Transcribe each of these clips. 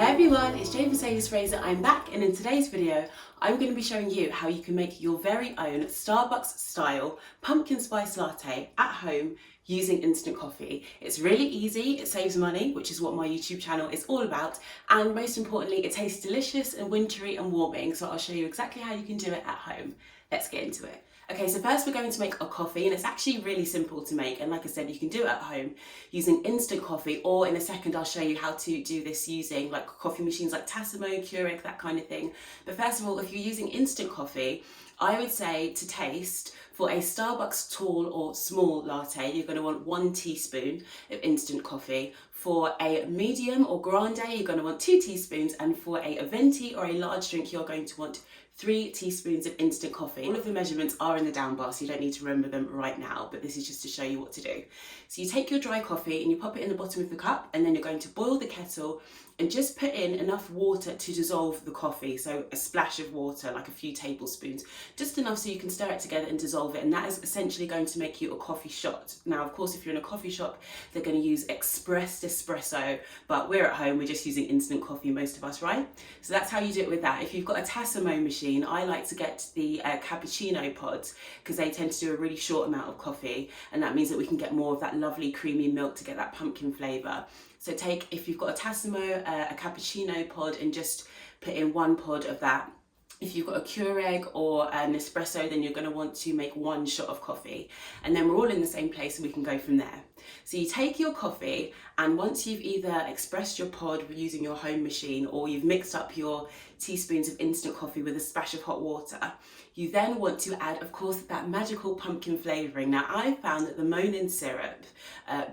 Hi everyone, it's Jade Fraser. I'm back, and in today's video I'm going to be showing you how you can make your very own Starbucks style pumpkin spice latte at home using instant coffee. It's really easy, it saves money, which is what my YouTube channel is all about, and most importantly it tastes delicious and wintry and warming, so I'll show you exactly how you can do it at home. Let's get into it. Okay, so first we're going to make a coffee, and it's actually really simple to make, and like I said, you can do it at home using instant coffee, or in a second I'll show you how to do this using like coffee machines like Tassimo, Keurig, that kind of thing. But first of all, if you're using instant coffee, I would say to taste, for a Starbucks tall or small latte, you're going to want 1 teaspoon of instant coffee. For a medium or grande, you're going to want 2 teaspoons, and for a venti or a large drink, you're going to want 3 teaspoons of instant coffee. All of the measurements are in the down bar, so you don't need to remember them right now, but this is just to show you what to do. So you take your dry coffee and you pop it in the bottom of the cup, and then you're going to boil the kettle and just put in enough water to dissolve the coffee. So a splash of water, like a few tablespoons, just enough so you can stir it together and dissolve it. And that is essentially going to make you a coffee shot. Now, of course, if you're in a coffee shop, they're going to use expressed espresso, but we're at home, we're just using instant coffee, most of us, right? So that's how you do it with that. If you've got a Tassimo machine, I like to get the cappuccino pods, because they tend to do a really short amount of coffee, and that means that we can get more of that lovely creamy milk to get that pumpkin flavour. So if you've got a Tassimo, a cappuccino pod, and just put in 1 pod of that. If you've got a Keurig or a Nespresso, then you're going to want to make 1 shot of coffee. And then we're all in the same place, and we can go from there. So you take your coffee, and once you've either expressed your pod using your home machine, or you've mixed up your teaspoons of instant coffee with a splash of hot water, you then want to add, of course, that magical pumpkin flavouring. Now, I found that the Monin syrup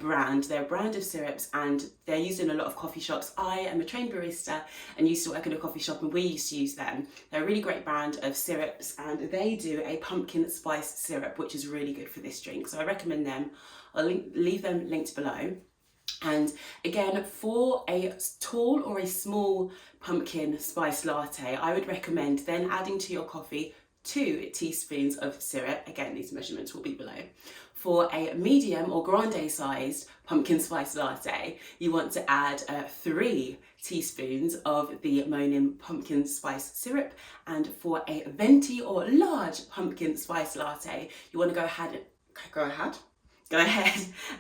brand, they're a brand of syrups, and they're used in a lot of coffee shops. I am a trained barista and used to work in a coffee shop, and we used to use them. They're a really great brand of syrups, and they do a pumpkin spice syrup, which is really good for this drink. So I recommend them. I'll leave them linked below. And again, for a tall or a small pumpkin spice latte, I would recommend then adding to your coffee 2 teaspoons of syrup. Again, these measurements will be below. For a medium or grande sized pumpkin spice latte, you want to add 3 teaspoons of the Monin pumpkin spice syrup. And for a venti or large pumpkin spice latte, you want to go ahead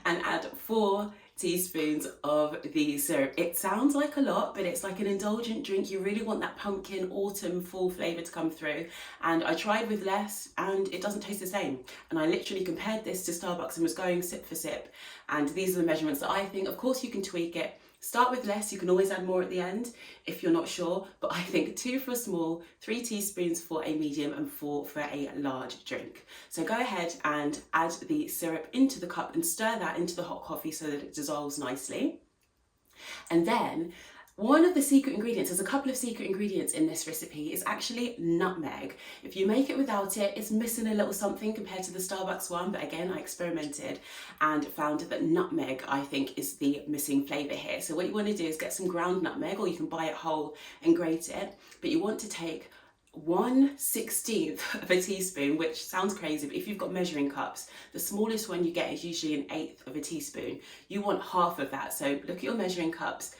and add 4 teaspoons of the syrup. It sounds like a lot, but it's like an indulgent drink. You really want that pumpkin autumn fall flavour to come through. And I tried with less, and it doesn't taste the same. And I literally compared this to Starbucks and was going sip for sip. And these are the measurements that I think. Of course, you can tweak it. Start with less, you can always add more at the end if you're not sure, but I think 2 for a small, 3 teaspoons for a medium, and 4 for a large drink. So go ahead and add the syrup into the cup and stir that into the hot coffee so that it dissolves nicely. And then one of the secret ingredients, there's a couple of secret ingredients in this recipe, is actually nutmeg. If you make it without it, it's missing a little something compared to the Starbucks one, but again, I experimented and found that nutmeg, I think, is the missing flavour here. So what you want to do is get some ground nutmeg, or you can buy it whole and grate it, but you want to take 1/16 of a teaspoon, which sounds crazy, but if you've got measuring cups, the smallest one you get is usually 1/8 of a teaspoon. You want half of that, so look at your measuring cups.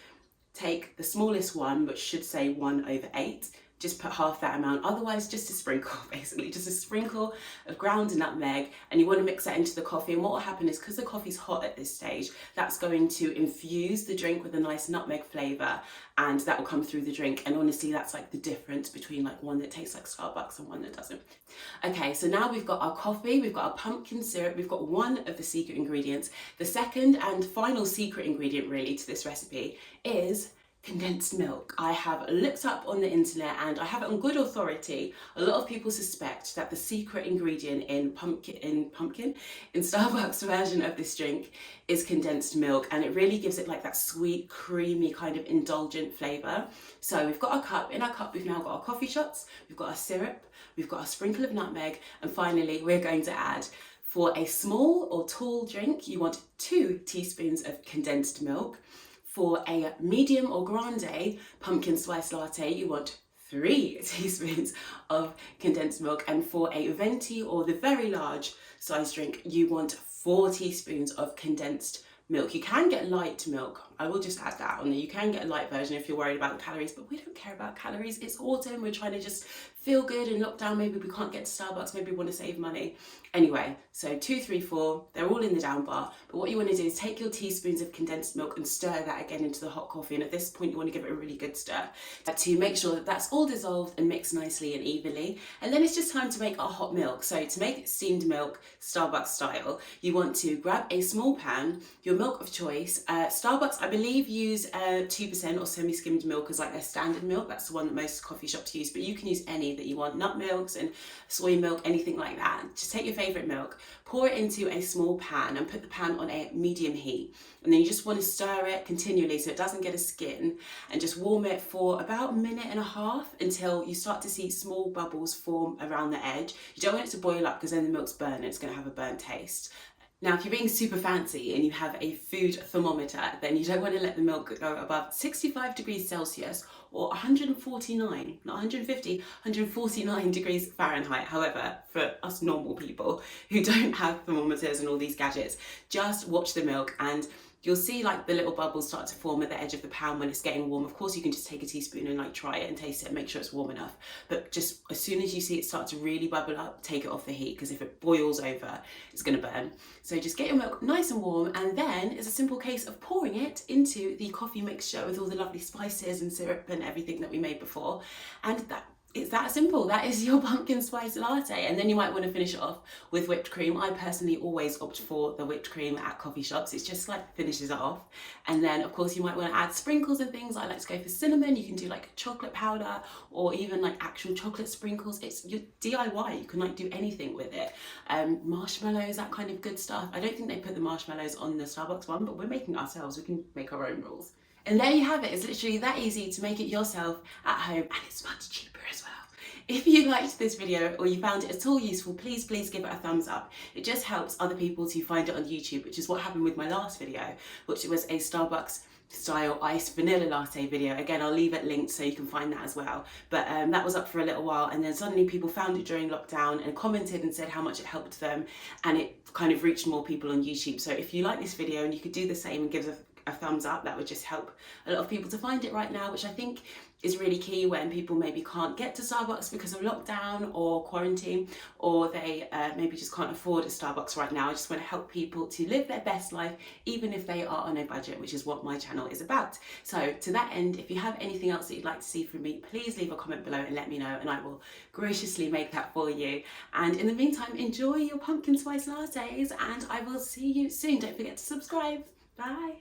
Take the smallest one, which should say 1/8, just put half that amount, otherwise just a sprinkle, basically, just a sprinkle of ground nutmeg, and you want to mix that into the coffee. And what will happen is, because the coffee's hot at this stage, that's going to infuse the drink with a nice nutmeg flavour, and that will come through the drink. And honestly, that's like the difference between like one that tastes like Starbucks and one that doesn't. Okay, so now we've got our coffee, we've got our pumpkin syrup, we've got one of the secret ingredients. The second and final secret ingredient really to this recipe is condensed milk. I have looked up on the internet, and I have it on good authority. A lot of people suspect that the secret ingredient in Starbucks version of this drink is condensed milk, and it really gives it like that sweet, creamy kind of indulgent flavour. So we've got our cup. In our cup, we've now got our coffee shots, we've got our syrup, we've got a sprinkle of nutmeg, and finally we're going to add, for a small or tall drink, you want 2 teaspoons of condensed milk. For a medium or grande pumpkin spice latte, you want 3 teaspoons of condensed milk. And for a venti or the very large size drink, you want 4 teaspoons of condensed milk. You can get light milk, I will just add that on there. You can get a light version if you're worried about the calories, but we don't care about calories. It's autumn, we're trying to just feel good in lockdown. Maybe we can't get to Starbucks, maybe we want to save money. Anyway, so 2, 3, 4, they're all in the down bar. But what you want to do is take your teaspoons of condensed milk and stir that again into the hot coffee. And at this point, you want to give it a really good stir to make sure that that's all dissolved and mixed nicely and evenly. And then it's just time to make our hot milk. So to make steamed milk, Starbucks style, you want to grab a small pan, your milk of choice. Starbucks, I believe, use 2% or semi-skimmed milk as like their standard milk. That's the one that most coffee shops use, but you can use any that you want, nut milks and soy milk, anything like that. Just take your favourite milk, pour it into a small pan and put the pan on a medium heat. And then you just want to stir it continually so it doesn't get a skin, and just warm it for about a minute and a half until you start to see small bubbles form around the edge. You don't want it to boil up because then the milk's burnt and it's going to have a burnt taste. Now, if you're being super fancy and you have a food thermometer, then you don't want to let the milk go above 65 degrees Celsius or 149, not 150, 149 degrees Fahrenheit. However, for us normal people who don't have thermometers and all these gadgets, just watch the milk and you'll see like the little bubbles start to form at the edge of the pan when it's getting warm. Of course, you can just take a teaspoon and like try it and taste it and make sure it's warm enough. But just as soon as you see it start to really bubble up, take it off the heat, because if it boils over, it's going to burn. So just get your milk nice and warm, and then it's a simple case of pouring it into the coffee mixture with all the lovely spices and syrup and everything that we made before. And it's that simple. That is your pumpkin spice latte. And then you might want to finish it off with whipped cream. I personally always opt for the whipped cream at coffee shops. It's just like finishes it off. And then of course you might want to add sprinkles and things. I like to go for cinnamon. You can do like chocolate powder or even like actual chocolate sprinkles. It's your DIY. You can like do anything with it. Marshmallows, that kind of good stuff. I don't think they put the marshmallows on the Starbucks one, but we're making it ourselves. We can make our own rules. And there you have it. It's literally that easy to make it yourself at home, and it's much cheaper as well. If you liked this video or you found it at all useful, please give it a thumbs up. It just helps other people to find it on YouTube, which is what happened with my last video, which was a Starbucks style iced vanilla latte video. Again, I'll leave it linked so you can find that as well. But that was up for a little while, and then suddenly people found it during lockdown and commented and said how much it helped them, and it kind of reached more people on YouTube. So if you like this video and you could do the same and give a thumbs up, that would just help a lot of people to find it right now, which I think is really key when people maybe can't get to Starbucks because of lockdown or quarantine, or they maybe just can't afford a Starbucks right now. I just want to help people to live their best life even if they are on a budget, which is what my channel is about. So to that end, if you have anything else that you'd like to see from me, please leave a comment below and let me know, and I will graciously make that for you. And in the meantime, enjoy your pumpkin spice lattes, and I will see you soon. Don't forget to subscribe. Bye.